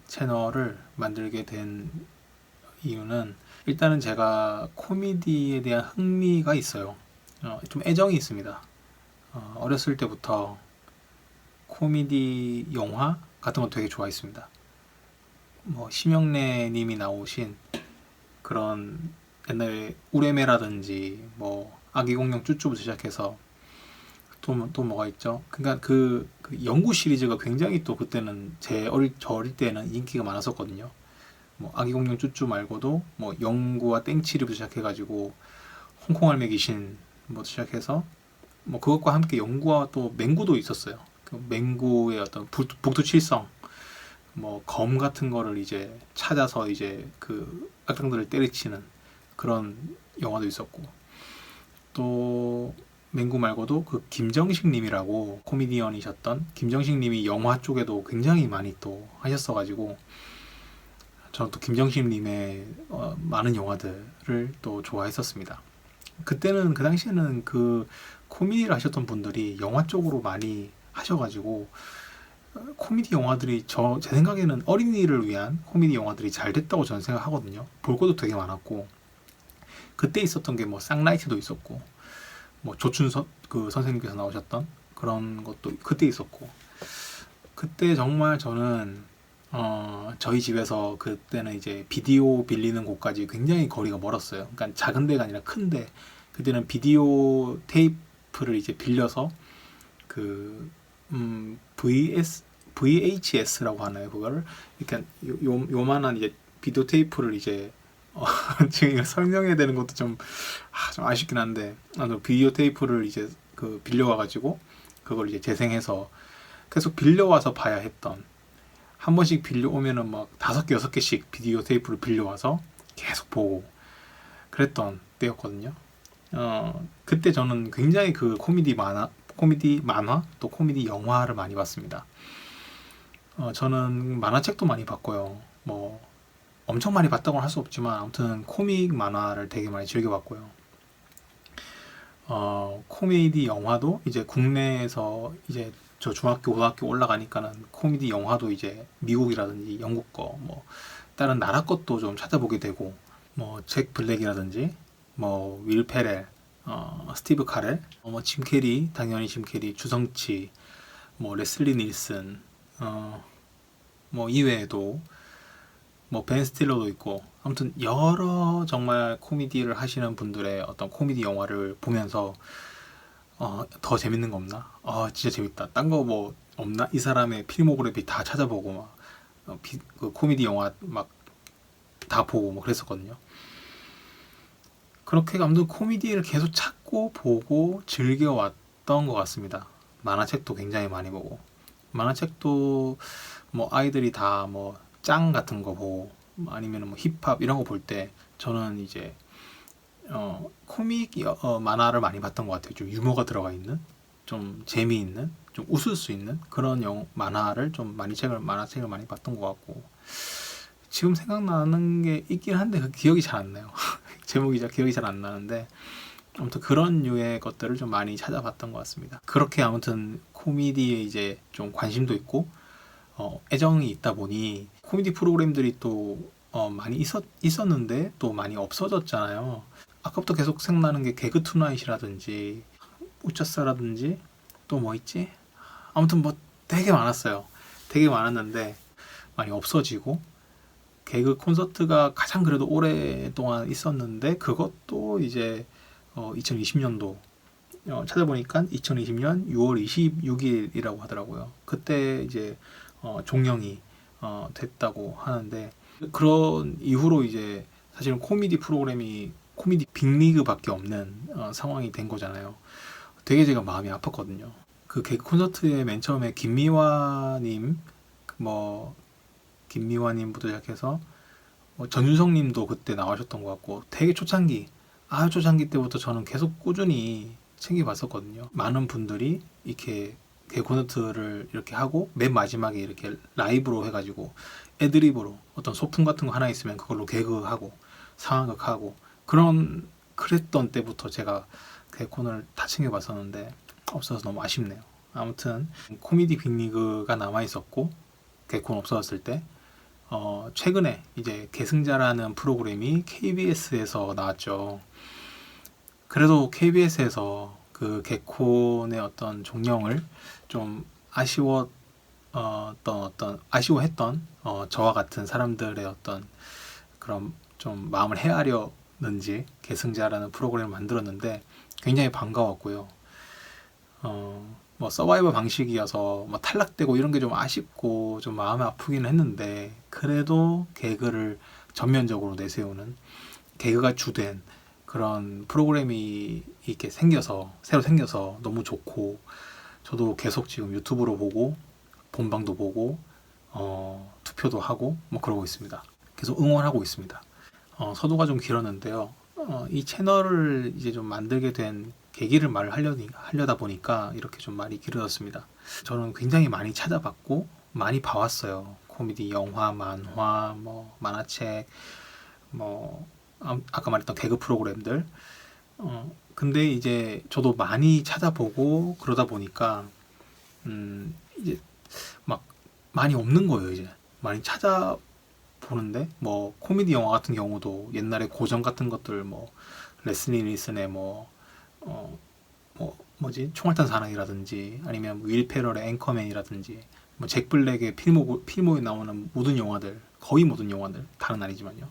채널을 만들게 된 이유는 일단은 제가 코미디에 대한 흥미가 있어요. 좀 애정이 있습니다. 어렸을 때부터 코미디 영화 같은 거 되게 좋아했습니다. 뭐 심영래 님이 나오신 그런 옛날에 우레메라든지 뭐 아기공룡 쭈쭈부터 시작해서 또 뭐가 있죠? 그러니까 그 영구 시리즈가 굉장히 또 그때는 저 어릴 때는 인기가 많았었거든요. 뭐 아기공룡 쭈쭈 말고도 뭐 영구와 땡치리부터 시작해가지고 홍콩 할매 귀신 뭐 시작해서 뭐 그것과 함께 영구와 또 맹구도 있었어요. 그 맹구의 어떤 북두칠성 뭐 검 같은 거를 이제 찾아서 이제 그 악당들을 때려치는 그런 영화도 있었고, 또 맹구 말고도 그 김정식 님이라고 코미디언이셨던 김정식 님이 영화 쪽에도 굉장히 많이 또 하셨어가지고 저는 또 김정식 님의 많은 영화들을 또 좋아했었습니다. 그때는 그 당시에는 그 코미디를 하셨던 분들이 영화 쪽으로 많이 하셔가지고 코미디 영화들이 제 생각에는 어린이를 위한 코미디 영화들이 잘 됐다고 저는 생각하거든요. 볼 것도 되게 많았고, 그때 있었던 게 뭐 쌍라이트도 있었고 뭐 조춘선 그 선생님께서 나오셨던 그런 것도 그때 있었고, 그때 정말 저는 저희 집에서 그때는 이제 비디오 빌리는 곳까지 굉장히 거리가 멀었어요. 그러니까 작은 데가 아니라 큰데, 그때는 비디오 테이프를 이제 빌려서 그 VHS라고 하나요? 그거를 그러니까 요만한 이제 비디오 테이프를 이제 지금 이거 설명해야 되는 것도 좀 아쉽긴 한데, 비디오 테이프를 이제 그 빌려와가지고 그걸 이제 재생해서 계속 빌려와서 봐야 했던, 한 번씩 빌려오면은 막 5개, 6개씩 비디오 테이프를 빌려와서 계속 보고 그랬던 때였거든요. 그때 저는 굉장히 그 코미디 만화, 또 코미디 영화를 많이 봤습니다. 저는 만화책도 많이 봤고요. 뭐 엄청 많이 봤다고는 할 수 없지만 아무튼 코믹 만화를 되게 많이 즐겨봤고요. 코미디 영화도 이제 국내에서 이제 저 중학교, 고등학교 올라가니까는 코미디 영화도 이제 미국이라든지 영국 거, 뭐 다른 나라 것도 좀 찾아보게 되고, 뭐 잭 블랙이라든지 뭐 윌 페렐, 스티브 카렐, 뭐짐 캐리, 당연히 짐 캐리, 주성치, 뭐 레슬리 닐슨, 뭐 이외에도 뭐 벤 스틸러도 있고, 아무튼 여러 정말 코미디를 하시는 분들의 어떤 코미디 영화를 보면서 더 재밌는 거 없나? 진짜 재밌다. 딴 거 뭐 없나? 이 사람의 필모그래피 다 찾아보고 막 그 코미디 영화 막 다 보고 뭐 그랬었거든요. 그렇게 아무튼 코미디를 계속 찾고 보고 즐겨왔던 것 같습니다. 만화책도 굉장히 많이 보고, 만화책도 뭐 아이들이 다 뭐 짱 같은 거 보고 아니면 뭐 힙합 이런 거 볼 때 저는 이제 코믹 만화를 많이 봤던 것 같아요. 좀 유머가 들어가 있는, 좀 재미있는, 좀 웃을 수 있는 그런 만화를 좀 만화책을 많이 봤던 것 같고, 지금 생각나는 게 있긴 한데 그 기억이 잘 안 나요. 제목이 기억이 잘 안 나는데, 아무튼 그런 류의 것들을 좀 많이 찾아봤던 것 같습니다. 그렇게 아무튼 코미디에 이제 좀 관심도 있고 애정이 있다 보니 코미디 프로그램들이 또 많이 있었는데 또 많이 없어졌잖아요. 아까부터 계속 생각나는 게 개그 투나잇이라든지 우차사라든지 또 뭐 있지? 아무튼 뭐 되게 많았어요. 되게 많았는데 많이 없어지고, 개그 콘서트가 가장 그래도 오랫동안 있었는데 그것도 이제 2020년도 찾아보니까 2020년 6월 26일이라고 하더라고요. 그때 이제 종영이 됐다고 하는데, 그런 이후로 이제 사실은 코미디 프로그램이 코미디 빅리그밖에 없는 상황이 된 거잖아요. 되게 제가 마음이 아팠거든요. 그 개그 콘서트에 맨 처음에 김미화님부터 시작해서 전윤성님도 그때 나와셨던 것 같고, 되게 초창기 때부터 저는 계속 꾸준히 챙겨봤었거든요. 많은 분들이 이렇게 개그 콘서트를 이렇게 하고 맨 마지막에 이렇게 라이브로 해가지고 애드립으로 어떤 소품 같은 거 하나 있으면 그걸로 개그하고 상황극하고 그랬던 때부터 제가 개콘을 다 챙겨봤었는데 없어서 너무 아쉽네요. 아무튼 코미디 빅리그가 남아있었고 개콘 없어졌을 때 최근에 이제 계승자라는 프로그램이 KBS에서 나왔죠. 그래도 KBS에서 그 개콘의 어떤 종영을 좀 아쉬워했던 저와 같은 사람들의 어떤 그런 좀 마음을 헤아려는지 계승자라는 프로그램을 만들었는데 굉장히 반가웠고요. 뭐 서바이벌 방식이어서 뭐 탈락되고 이런 게 좀 아쉽고 좀 마음이 아프긴 했는데 그래도 개그를 전면적으로 내세우는 개그가 주된 그런 프로그램이 이렇게 새로 생겨서 너무 좋고 저도 계속 지금 유튜브로 보고 본방도 보고 투표도 하고 뭐 그러고 있습니다. 계속 응원하고 있습니다. 서두가 좀 길었는데요. 이 채널을 이제 좀 만들게 된 계기를 하려다 보니까 이렇게 좀 말이 길어졌습니다. 저는 굉장히 많이 찾아봤고 많이 봐왔어요. 코미디, 영화, 만화, 뭐 만화책, 뭐 아까 말했던 개그 프로그램들. 근데 이제 저도 많이 찾아보고 그러다 보니까 이제 막 많이 없는 거예요. 이제 많이 찾아보는데 뭐 코미디 영화 같은 경우도 옛날에 고전 같은 것들 뭐 레슬리 닐슨의 뭐지 총알탄 사나이라든지 아니면 윌 페럴의 앵커맨이라든지 뭐 잭 블랙의 필모에 나오는 모든 영화들 거의 모든 영화들 다는 아니지만요.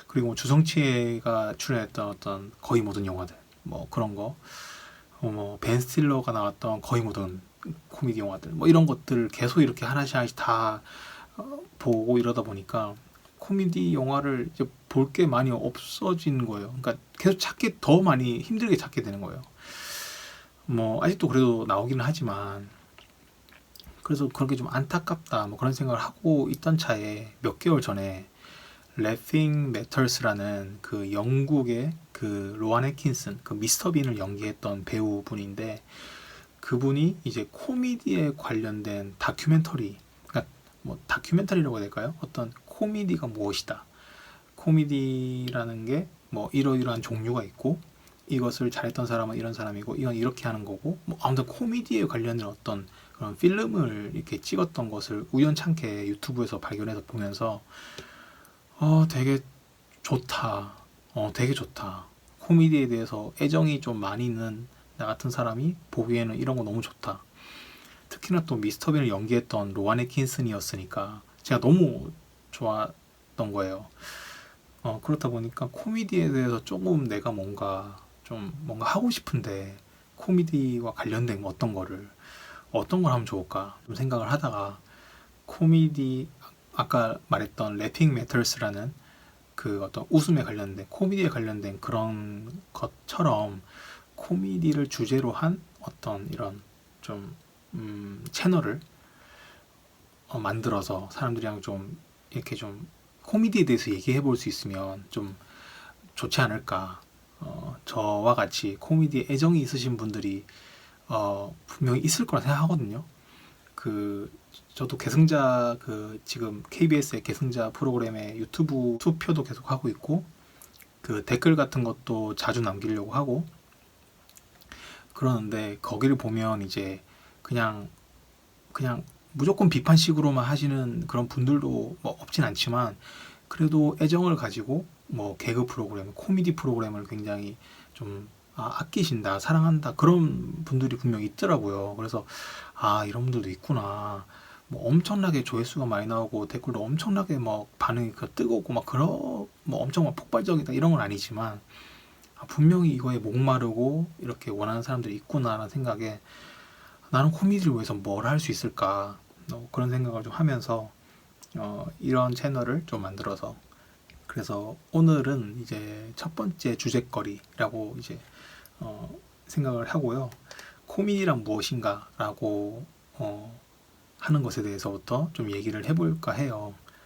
그리고 뭐 주성치가 출연했던 어떤 거의 모든 영화들 뭐 그런 거 뭐벤 스틸러가 나왔던 거의 모든 코미디 영화들 뭐 이런 것들 계속 이렇게 하나씩 다 보고 이러다 보니까 코미디 영화를 이제 볼 게 많이 없어진 거예요. 그러니까 계속 더 많이 힘들게 찾게 되는 거예요. 뭐 아직도 그래도 나오기는 하지만 그래서 그런 게 좀 안타깝다 뭐 그런 생각을 하고 있던 차에 몇 개월 전에 Laughing Matters라는 그 영국의 그 로안 애킨슨 그 미스터 빈을 연기했던 배우분인데 그분이 이제 코미디에 관련된 다큐멘터리 그러니까 뭐 다큐멘터리라고 해야 될까요? 어떤 코미디가 무엇이다. 코미디라는 게 뭐 이러이러한 종류가 있고 이것을 잘했던 사람은 이런 사람이고 이건 이렇게 하는 거고 뭐 아무튼 코미디에 관련된 어떤 그런 필름을 이렇게 찍었던 것을 우연찮게 유튜브에서 발견해서 보면서 되게 좋다. 되게 좋다. 코미디에 대해서 애정이 좀 많이 있는 나 같은 사람이 보기에는 이런 거 너무 좋다. 특히나 또 미스터 빈을 연기했던 로안 애킨슨이었으니까 제가 너무 좋았던 거예요. 그렇다 보니까 코미디에 대해서 조금 내가 뭔가 하고 싶은데 코미디와 관련된 어떤 걸 하면 좋을까 좀 생각을 하다가 코미디 아까 말했던 래핑 매터스라는 그 어떤 웃음에 관련된 코미디에 관련된 그런 것처럼 코미디를 주제로 한 어떤 이런 좀 채널을 만들어서 사람들이랑 좀 이렇게 좀 코미디에 대해서 얘기해 볼 수 있으면 좀 좋지 않을까. 저와 같이 코미디에 애정이 있으신 분들이 분명히 있을 거라 생각하거든요. 저도 계승자 지금 KBS의 계승자 프로그램에 유튜브 투표도 계속 하고 있고 그 댓글 같은 것도 자주 남기려고 하고 그러는데 거기를 보면 이제 그냥 무조건 비판식으로만 하시는 그런 분들도 뭐 없진 않지만 그래도 애정을 가지고 뭐 개그 프로그램, 코미디 프로그램을 굉장히 좀 아끼신다, 사랑한다 그런 분들이 분명히 있더라고요. 그래서 이런 분들도 있구나. 뭐 엄청나게 조회수가 많이 나오고 댓글도 엄청나게 막 반응이 뜨겁고 막 뭐 엄청 막 폭발적이다 이런 건 아니지만 분명히 이거에 목마르고 이렇게 원하는 사람들이 있구나라는 생각에 나는 코미디를 위해서 뭘 할 수 있을까 그런 생각을 좀 하면서 이런 채널을 좀 만들어서 그래서 오늘은 이제 첫 번째 주제거리라고 이제 생각을 하고요. 코미디란 무엇인가라고 하는 것에 대해서부터 좀 얘기를 해볼까 해요.